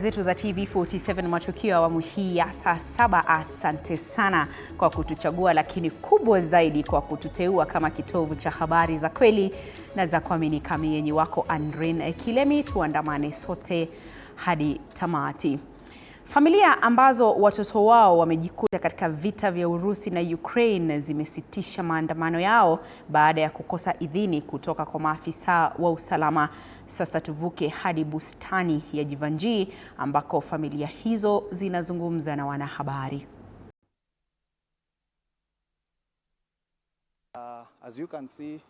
Zetu za TV47 matukio awamu hii ya saa 7. Asante sana kwa kutuchagua, lakini kubwa zaidi kwa kututeua kama kitovu cha habari za kweli na za kuaminika. Mimi wako Andrin Kilemi, tuandamane sote hadi tamati. Familia ambazo watoto wao wamejikuta katika vita vya Urusi na Ukraine zimesitisha maandamano yao baada ya kukosa idhini kutoka kwa maafisa wa usalama. Sasa tuvuke hadi bustani ya Jivanjii ambako familia hizo zinazungumza na wanahabari. As you can see,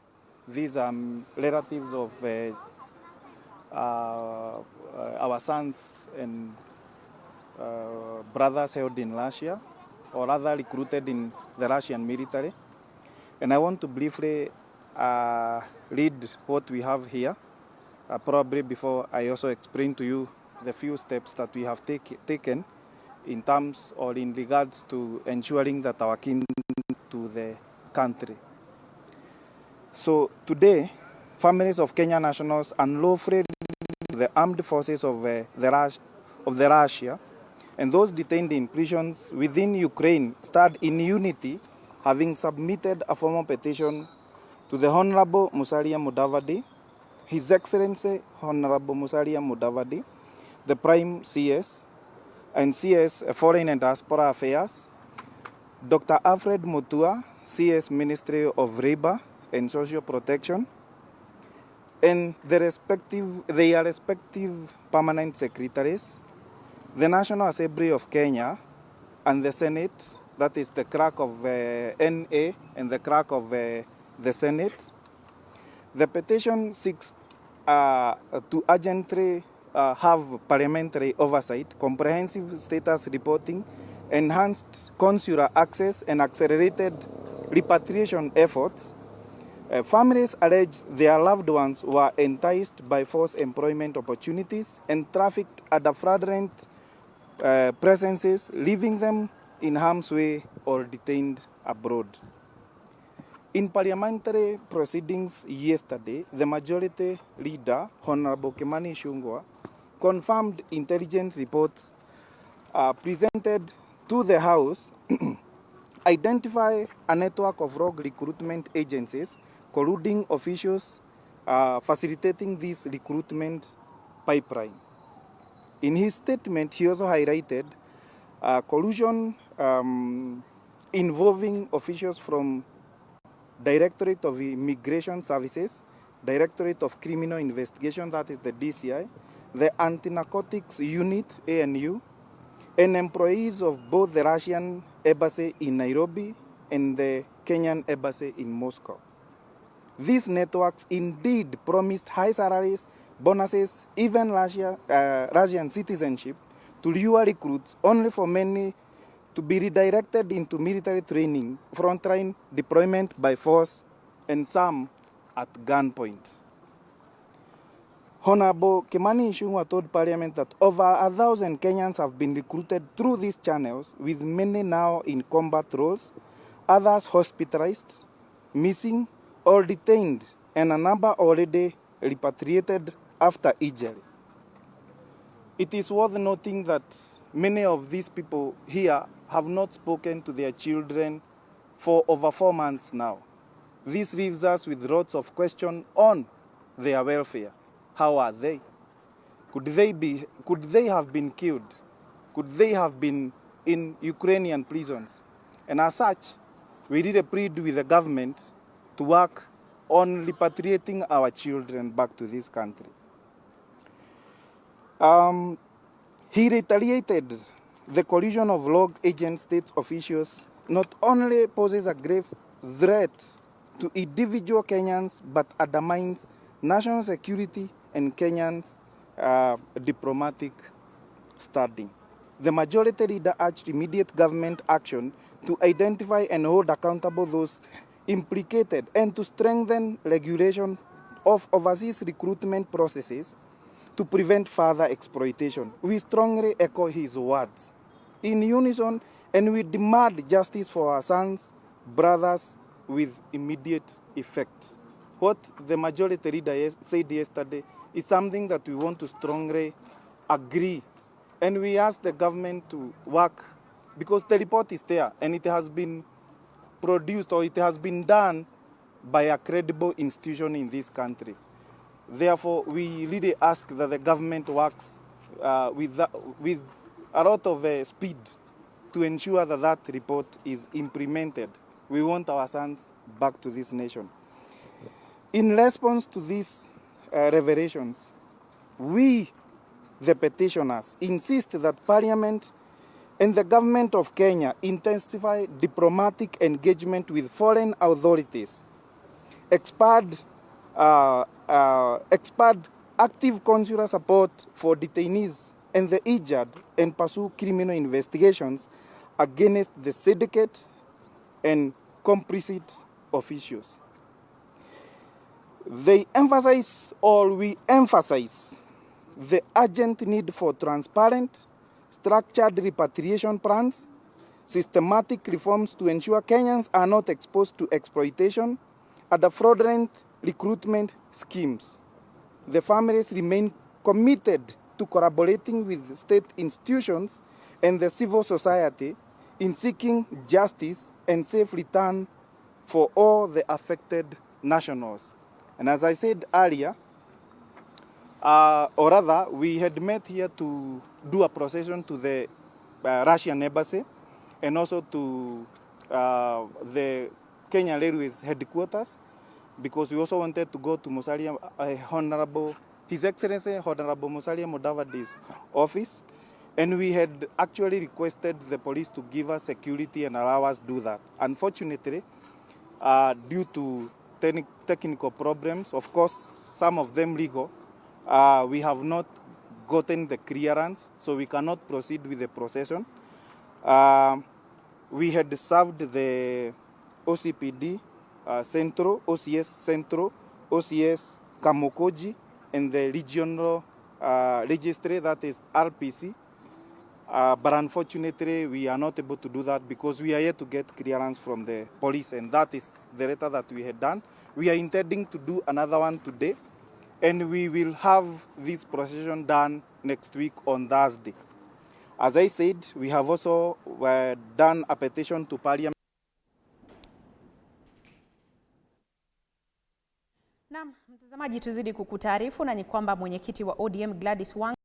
these are relatives of our sons and brothers held in Russia, or rather recruited in the Russian military. And I want to briefly read what we have here, probably before I also explain to you the few steps that we have taken in terms or in regards to ensuring that our kin to the country. So today, families of Kenyan nationals unlawfully the armed forces of Russia and those detained in prisons within Ukraine stand in unity, having submitted a formal petition to the Honorable Musalia Mudavadi, His Excellency Honorable Musalia Mudavadi, the Prime CS and CS Foreign and Diaspora Affairs, Dr. Alfred Mutua, CS Ministry of Labor and Social Protection, and their respective permanent secretaries, the National Assembly of Kenya and the Senate, that is the clerk of NA and the clerk of the Senate. The petition seeks to urgently have parliamentary oversight, comprehensive status reporting, enhanced consular access, and accelerated repatriation efforts. Families allege their loved ones were enticed by forced employment opportunities and trafficked at the fraudulent presences, leaving them in harm's way or detained abroad. In parliamentary proceedings yesterday, the majority leader, Honorable Kimani Ichung'wah, confirmed intelligence reports presented to the House identify a network of rogue recruitment agencies colluding officials facilitating this recruitment pipeline. In his statement, he also highlighted collusion involving officials from Directorate of Immigration Services, Directorate of Criminal Investigation, that is the DCI, the Anti-Narcotics Unit, ANU, and employees of both the Russian Embassy in Nairobi and the Kenyan Embassy in Moscow. These networks indeed promised high salaries, bonuses, even Russian citizenship to lure recruits, only for many to be redirected into military training, frontline deployment by force, and some at gunpoint. Honorable Kimani Ichung'wah told Parliament that over 1,000 Kenyans have been recruited through these channels, with many now in combat roles, others hospitalized, missing, or detained, and a number already repatriated after injury. It is worth noting that many of these people here have not spoken to their children for over 4 months now. This leaves us with lots of questions on their welfare. How are they? Could they have been killed? Could they have been in Ukrainian prisons? And as such, we did a plea with the government to work on repatriating our children back to this country. He retaliated the collusion of rogue agent state officials not only poses a grave threat to individual Kenyans, but undermines national security and Kenyans' diplomatic standing. The majority leader urged immediate government action to identify and hold accountable those implicated and to strengthen regulation of overseas recruitment processes to prevent further exploitation. We strongly echo his words in unison, and we demand justice for our sons, brothers, with immediate effect. What the majority leader said yesterday is something that we want to strongly agree And we ask the government to work, because the report is there and it has been produced or it has been done by a credible institution in this country. Therefore, we really ask that the government works with a lot of speed to ensure that that report is implemented. We want our sons back to this nation. In response to these revelations, we, the petitioners, insist that Parliament and the government of Kenya intensify diplomatic engagement with foreign authorities, expand active consular support for detainees and the injured, and pursue criminal investigations against the syndicates and complicit officials. We emphasize the urgent need for transparent, structured repatriation plans, systematic reforms to ensure Kenyans are not exposed to exploitation and the fraudulent recruitment schemes. The families remain committed to collaborating with state institutions and the civil society in seeking justice and safe return for all the affected nationals. And as I said earlier, or rather, we had met here to do a procession to the Russian embassy and also to the Kenya Railways headquarters, because we also wanted to go to Musalia, His Excellency Honorable Musalia Mudavadi's office, and we had actually requested the police to give us security and allow us do that. Unfortunately, due to technical problems, of course, some of them legal, we have not gotten the clearance, so we cannot proceed with the procession. We had served the OCPD Centro, OCS Centro, OCS Kamukoji, and the regional registry, that is RPC. But unfortunately, we are not able to do that because we are yet to get clearance from the police, and that is the letter that we had done. We are intending to do another one today, and we will have this procession done next week on Thursday. As I said, we have also done a petition to Parliament. Naam, mtazamaji, tuzidi kukutaarifu na ni kwamba mwenyekiti wa ODM Gladys Wanga